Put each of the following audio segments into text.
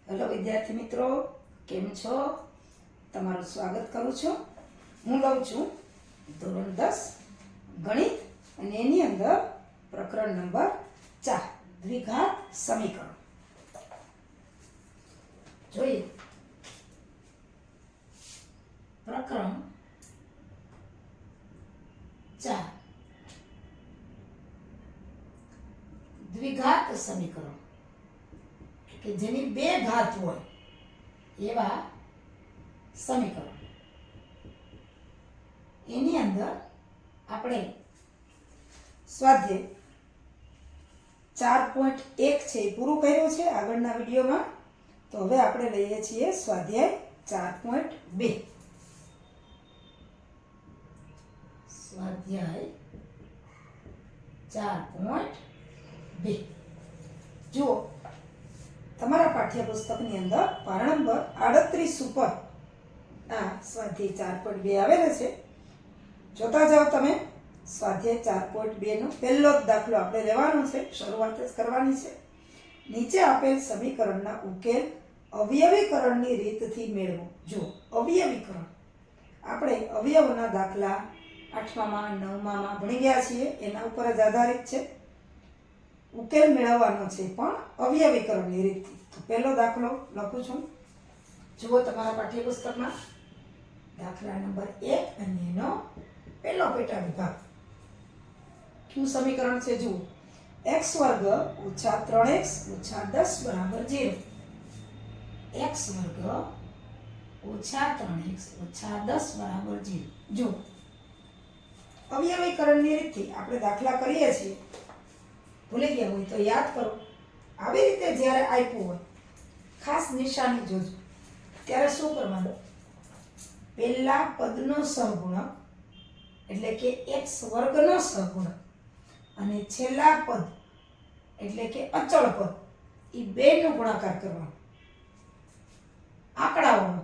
Hello વિદ્યાર્થી મિત્રો, કેમ છો? તમારું સ્વાગત કરું છું. હું લઉં છું ધોરણ 10 ગણિત અને એની અંદર પ્રકરણ નંબર 4 દ્વિઘાત સમીકરણ. જોઈએ પ્રકરણ 4 દ્વિઘાત સમીકરણ કે જેની બે ઘાત હોય એવા સમીકરણ. એની અંદર આપણે સ્વાધ્યાય 4.1 છે એ પૂરું કર્યું છે આગળના વિડીયોમાં. તો હવે આપણે લઈએ છીએ સ્વાધ્યાય 4.2. સ્વાધ્યાય 4.2 જુઓ, તમારા પાઠ્યપુસ્તકની અંદર પાના નંબર 38 ઉપર આ સ્વાધ્યાય 4.2 આવેલો છે. જોતા જાઓ તમે. સ્વાધ્યાય 4.2 નો પહેલો જ દાખલો આપણે લેવાનો છે, શરૂઆત જ કરવાની છે. નીચે આપેલ સમીકરણના ઉકેલ અવયવીકરણની રીતથી મેળવો. જો અવયવીકરણ, આપણે અવયવના દાખલા 8માં 9માં ભણી ગયા છીએ, એના ઉપર જ આધારિત છે. ઉકેલ મેળવવાનો છે પણ અવયવીકરણની રીતથી. તો પહેલો દાખલો લખું છું. જુઓ તમારા પાઠ્યપુસ્તકમાં દાખલા નંબર 1 અને એનો પહેલો પેટા વિભાગ. શું સમીકરણ છે? જુઓ, x વર્ગ ઓછા 3x ઓછા 10 બરાબર 0. x વર્ગ ઓછા 3x ઓછા 10 બરાબર 0. જુઓ, અવયવીકરણની રીતથી આપણે દાખલા કરીએ છીએ. ભૂલી ગયા હોય તો યાદ કરો. આવી રીતે જ્યારે આપ્યું હોય, ખાસ નિશાની જોજો. ત્યારે શું કરવાનું? પહેલા પદનો સહગુણક એટલે કે x વર્ગનો સહગુણક અને છેલ્લા પદ એટલે કે અચળ પદ, એ બેનો ગુણાકાર કરવાનો. આંકડાઓનો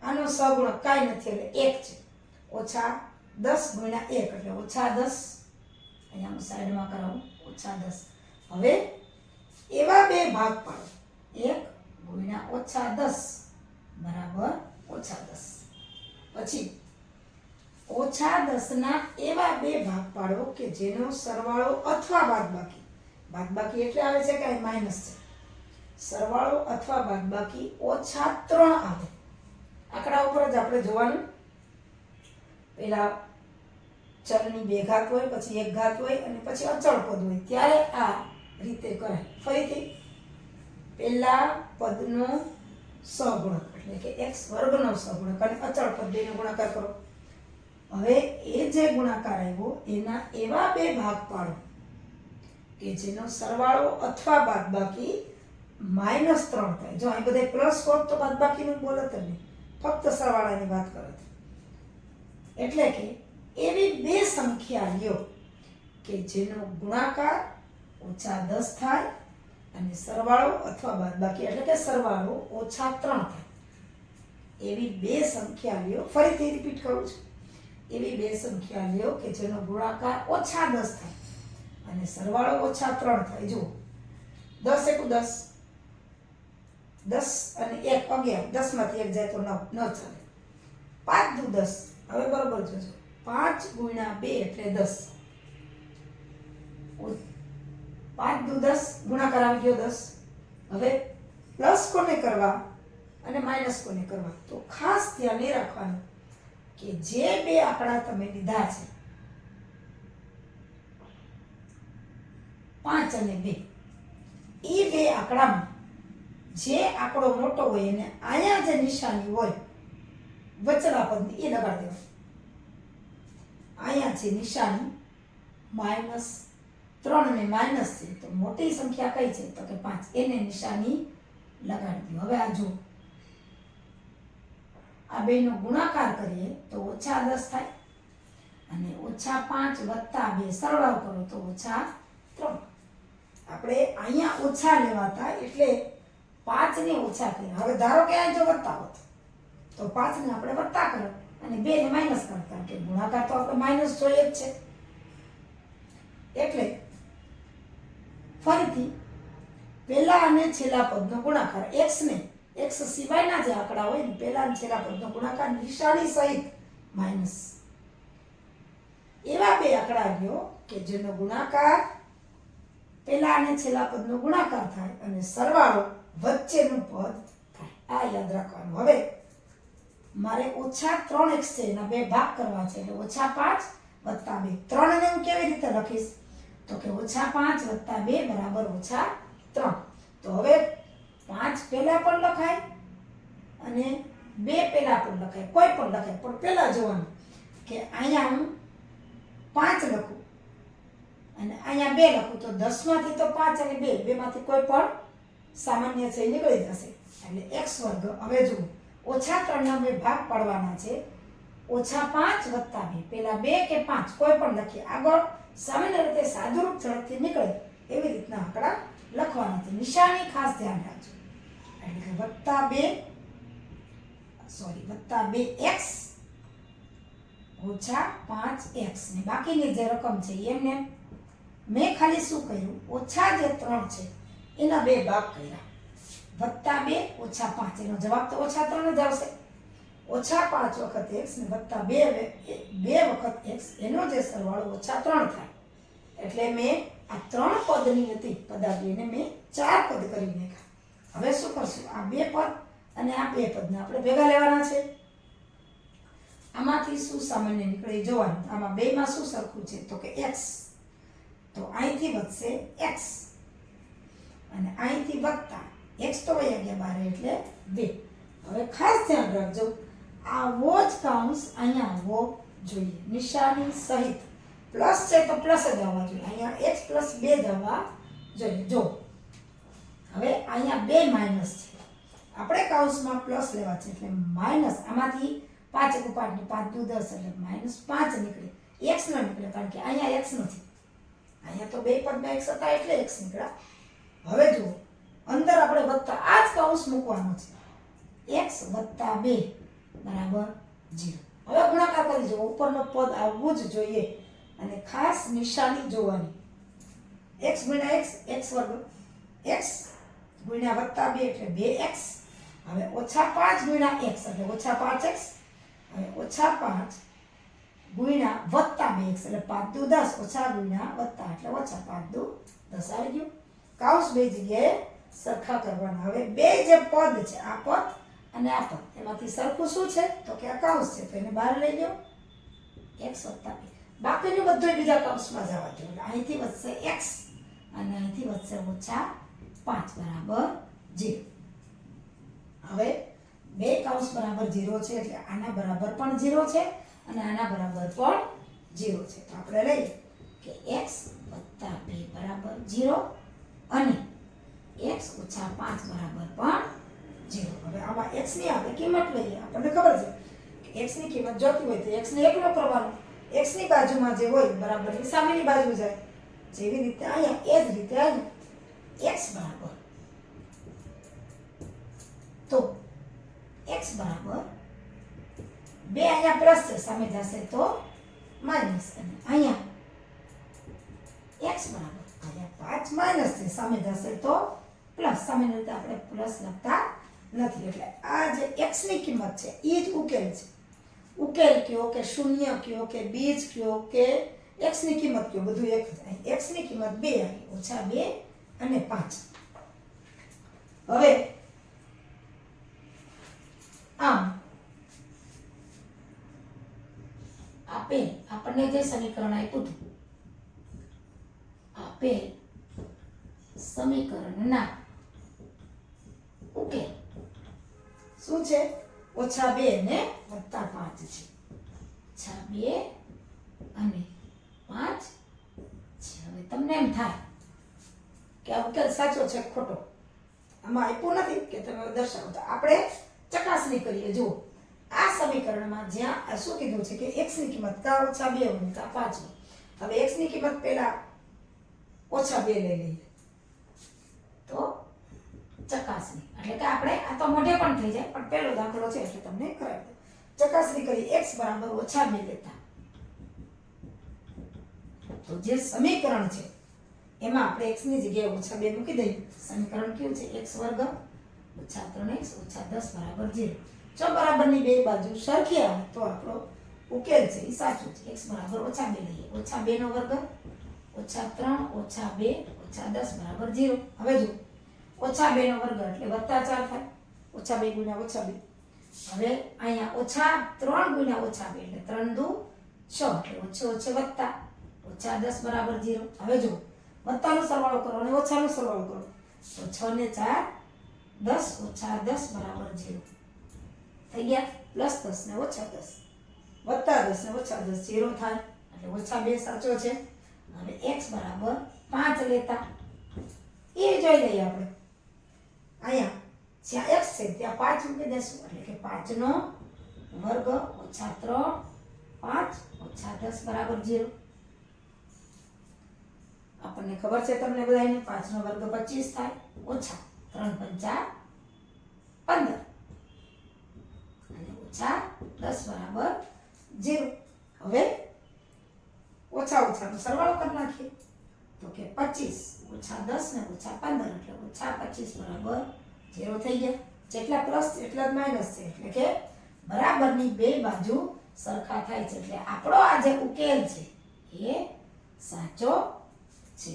આનો સહગુણક કાંઈ નથી એટલે 1 છે. ઓછા 10 ગુણ્યા 1 એટલે ઓછા 10. અહીંયા હું સાઈડમાં કરાવું, ઓછા 10. હવે એવા બે ભાગ પાડો. 1 ગુણ્યા ઓછા 10 બરાબર ઓછા 10. પછી ઓછા 10 ના એવા બે ભાગ પાડો કે જેનો સરવાળો અથવા બાદબાકી, બાદબાકી એટલે આવે છે કે માઇનસ છે, સરવાળો અથવા બાદબાકી ઓછા 3 આવે. આંકડા ઉપર જ આપણે જોવાનું. પેલા ચલની બે ઘાત હોય, પછી એક ઘાત હોય અને પછી અચળ પદ હોય, ત્યારે આ રીતે કરાય. ફરીથી પહેલા પદનો સહગુણક એટલે કે x વર્ગનો સહગુણક અને અચળ પદ બેનો ગુણાકાર કરો. હવે એ જે ગુણાકાર આવ્યો એના એવા બે ભાગ પાડો કે જેનો સરવાળો અથવા બાદબાકી -3 થાય. જો અહીં બધા પ્લસ હોત તો બાદબાકીનું બોલત જ નહીં, ફક્ત સરવાળાની વાત કરત. એટલે કે એવી બે સંખ્યા લ્યો કે જેનો ગુણાકાર ઓછા 10 થાય અને સરવાળો અથવા બાદબાકી એટલે કે સરવાળો ઓછા 3 થાય. એવી બે સંખ્યા લ્યો. ફરીથી રિપીટ કરું છું. એવી બે સંખ્યા લ્યો કે જેનો ગુણાકાર ઓછા 10 થાય અને સરવાળો ઓછા 3 થાય. જુઓ, 10 × 10, 10 અને 1 11, 10 માંથી 1 જાય તો 9, ન ચાલે. 5 × 10, હવે બરોબર જોજો. 5 ગુણ્યા 2 એટલે 10. 5 × 10 ગુણાકાર આવી ગયો 10. હવે પ્લસ કોને કરવા અને માઇનસ કોને કરવા? તો ખાસ ધ્યાન એ રાખવાનું કે જે બે આંકડા તમે લીધા છે 5 અને 2, એ બે આંકડામાં જે આંકડો મોટો હોય એને અહીંયા જે નિશાની હોય વચલા પદની એ લગાડી દેવાની. અહીંયા છે નિશાની -3 ને માઇનસ છે, તો મોટી સંખ્યા કઈ છે? તો કે 5, એને નિશાની લગાડી દો. હવે આ જુઓ, આ બેનો ગુણાકાર કરીએ તો ઓછા 10 થાય અને ઓછા 5 વત્તા 2 સરવાળો કરો તો ઓછા 3. આપણે અહીંયા ઓછા લેવાતા એટલે 5 ને ઓછા કર્યા. હવે ધારો કે આ જો વત્તા હોત તો 5 ને આપણે વત્તા કરો અને 2 ને માઇનસ કરતા, કારણ કે ગુણાકાર તો આપણે માઇનસ જોઈએ જ છે. એટલે ફરીથી પહેલા અને છેલ્લા પદનો ગુણાકાર. x ને x સિવાયના જે આંકડા હોય ને પહેલા અને છેલ્લા પદનો ગુણાકાર નિશાની સહિત માઇનસ. એવા બે આંકડા લ્યો કે જેનો ગુણાકાર પહેલા અને છેલ્લા પદનો ગુણાકાર થાય અને સરવાળો વચ્ચેનું પદ થાય. આ યાદ રાખવાનું. હવે મારે ઓછા 3x છે એના બે ભાગ કરવા છે એટલે ઓછા 5 વત્તા 2. 3 ને હું કેવી રીતે લખીશ તો કે ઓછા 5 વત્તા 2 બરાબર ઓછા 3. તો હવે 5 પહેલા પણ લખાય અને 2 પહેલા પણ લખાય, કોઈ પણ લખાય, પણ પહેલા જોવાનું કે અહીંયા હું 5 લખું અને અહીંયા 2 લખું તો 10 માંથી તો 5 અને 2 બેમાંથી કોઈ પણ સામાન્ય છે નીકળી જશે એટલે x વર્ગ. હવે જુઓ ઓછા 3 ના બે ભાગ પાડવાના છે. ઓછા 5 વત્તા 2 પેલા 2 કે 5 કોઈ પણ લખીએ. આગળ સામાન્ય રીતે સાદુરૂપ ઝડપથી નીકળે એવી રીતના આંકડા લખવાના છે. નિશાની ખાસ ધ્યાન રાખજો. એટલે વત્તા 2x ઓછા 5x ને બાકીની જે રકમ છે એમને મેં ખાલી શું કર્યું ઓછા જે 3 છે એના બે ભાગ કર્યા. વત્તા 2 ઓછા 5 એનો જવાબ તો ઓછા 3 જ આવશે. ઓછા 5 વખત x ને વત્તા 2 વખત x એનો જે સરવાળો ઓછા 3 થાય. એટલે મેં આ 3 પદની હતી પદાવલીને મેં 4 પદ કરી નાખ્યા. હવે શું કરશું આ 2 પદ અને આ 2 પદને આપણે ભેગા લેવાના છે. આમાંથી શું સામાન્ય નીકળે જોવાનું. આમાં બેમાં શું સરખું છે તો કે x. તો અહીંથી વધશે x અને અહીંથી વધતા x તો વયા ગયા બાર એટલે 2. હવે ખાસ ધ્યાન રાખજો આવો જ કૌંસ અહીંયા આવવો જોઈએ નિશાની સહિત. પ્લસ છે તો પ્લસ જ આવવા જોઈએ. અહીંયા x + 2 જ આવવા જોઈએ. જો હવે અહીંયા 2 માઇનસ છે આપણે કૌંસમાં પ્લસ લેવા છે એટલે માઇનસ. આમાંથી 5 × 5 ને 5 × 10 એટલે -5 નીકળે. x ન નીકળે કારણ કે અહીંયા x નથી. અહીંયા તો બે પદમાં x હતા એટલે x નીકળ્યા. હવે જુઓ અંદર આપણે વત્તા આ જ કૌંસ મૂકવાનો છે. x + 2 બરાબર 0. હવે ગુણાકાર કરી જુઓ ઉપરનો પદ આવવું જ જોઈએ અને ખાસ નિશાની જોવાની. x × x x વર્ગ, x ગુણ્યા વત્તા 2 એટલે 2x. હવે ઓછા 5 × x એટલે ઓછા 5x. હવે ઓછા 5 ગુણ્યા વત્તા 2x એટલે 5 દુ 10 ઓછા ગુણ્યા વત્તા એટલે ઓછા 5 દુ 10 આવી ગયું. કૌંસ બે જગ્યાએ સરખા કરવાના. હવે બે જે પદ છે આ પદ અને આ પદ એમાંથી સરખું શું છે તો કે આ કૌંસ છે તો એને બહાર લઈ લો x + 2. બાકીનું બધું બીજા કૌંસમાં જવા દો એટલે અહીંથી વધશે x અને અહીંથી વધશે ઓછા 5 બરાબર 0. હવે બે કૌંસ બરાબર 0 છે એટલે આના બરાબર પણ 0 છે અને આના બરાબર પણ 0 છે. તો આપણે લઈએ કે x + 2 બરાબર 0 અને x - 5 બરાબર પણ 0. હવે આમાં x ની આપણે કિંમત લઈએ. આપણને ખબર છે કે x ની કિંમત જોતી હોય તો x ને એકલો કરવાનો. x ની બાજુમાં જે હોય બરાબરની સામેની બાજુ જાય. જેવી રીતે અહીંયા એ જ રીતે અહીંયા x બરાબર તો x બરાબર 2 અહીંયા પ્લસ છે સામે જશે તો માઈનસ અને અહીંયા x બરાબર અહીંયા 5 માઈનસ છે સામે જશે તો પ્લસ. સામાન્ય રીતે આપણે પ્લસ લખતા નથી એટલે આ જે x ની કિંમત છે એ જ ઉકેલ છે. ઉકેલ કયો કે શૂન્ય કયો કે બીજ કયો કે x ની કિંમત કયો બધું એક જ. x ની કિંમત 2 આવી ઓછા 2 અને 5. હવે આમ આપેલ આપણને જે સમીકરણ આપ્યું હતું આપેલ સમીકરણના ઉકેલ શું છે ઓછા 2 ને વત્તા 5 છે. ઓછા 2 અને 5 છે. હવે તમને એમ થાય કે આ ઉકેલ સાચો છે ખોટો. આમાં આપ્યું નથી કે તમે દર્શાવો તો આપણે ચકાસણી કરીએ. જુઓ આ સમીકરણમાં જ્યાં શું કીધું છે કે x ની કિંમત કા ઓછા 2 હોય કા 5 હોય. હવે x ની કિંમત પહેલા ઓછા 2 લઈ લઈએ તો ચકાસણી એટલે કે આપણે આ તો મોઢે પણ થઈ જાય પણ પહેલો દાખલો છે એટલે તમને કરાવી દઉં. ચકાસણી કરી x બરાબર ઓછા 2 લેતા તો જે સમીકરણ છે એમાં આપણે x ની જગ્યાએ -2 મૂકી દઈએ. સમીકરણ કેવું છે? x વર્ગ ઓછા 3x ઓછા 10 બરાબર 0. જો બરાબરની બે બાજુ સરખી આવે તો આપણો ઉકેલ છે એ સાચું છે. x બરાબર -2 લઈએ. -2 નો વર્ગ ઓછા 3 ઓછા 2 ઓછા 10 બરાબર 0. હવે જો -2 નો વર્ગ એટલે +4 થાય. -2 ગુણ્યા -2. હવે અહીંયા -3 ગુણ્યા -2 એટલે 3 દુ 6 એટલે ઓછે ઓછે વત્તા ઓછા 10 બરાબર 0. હવે જો વત્તાનો સરવાળો કરો અને ઓછાનો સરવાળો કરો તો 6 ને 4 10 ઓછા 10 બરાબર 0 થઈ ગયા. +10 ને -10 +10 ને -10 0 થાય એટલે -2 સાચો છે. હવે x બરાબર 5 લેતા એ જોઈ લઈએ આપણે. અહીંયા જ્યાં x છે ત્યાં 5 મૂકી દેશું એટલે કે 5 નો વર્ગ ઓછા 3 5 ઓછા 10 બરાબર 0. આપણને ખબર છે તમને બધાને 5 નો વર્ગ 25 થાય ઓછા 3 પંચા 15 અને ઓછા 10 બરાબર 0. હવે ઓછા ઓછાનો સરવાળો કરી નાખીએ તો કે 25 ઓછા 10 ને ઓછા 15 એટલે ઓછા 25 બરાબર 0 થઈ ગયા. જેટલા પ્લસ એટલા જ માઇનસ છે એટલે કે બરાબરની બે બાજુ સરખા થાય છે એટલે આપણો આ જે ઉકેલ છે એ સાચો છે.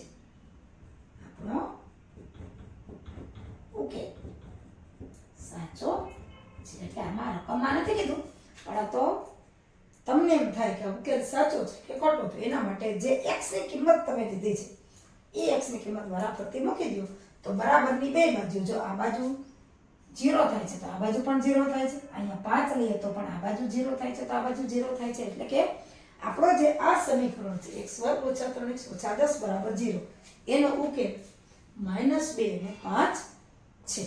આપણો ઉકેલ સાચો છે. એટલે આમાં રકમમાં નથી કીધું પણ આ તો તમને એમ થાય કે ઉકેલ સાચો છે કે ખોટો છે એના માટે જે x ની કિંમત તમે લીધી છે એ x ની કિંમત બરાબરથી મૂકી દો તો બરાબરની બે બાજુ જો આ બાજુ 0 થાય છે તો આ બાજુ પણ 0 થાય છે. અહીંયા 5 લઈએ તો પણ આ બાજુ 0 થાય છે તો આ બાજુ 0 થાય છે. એટલે કે આપણો જે આ સમીકરણ છે x વર્ગ ઓછા 3x ઓછા 10 બરાબર 0 એનો ઉકેલ -2 અને 5 છે.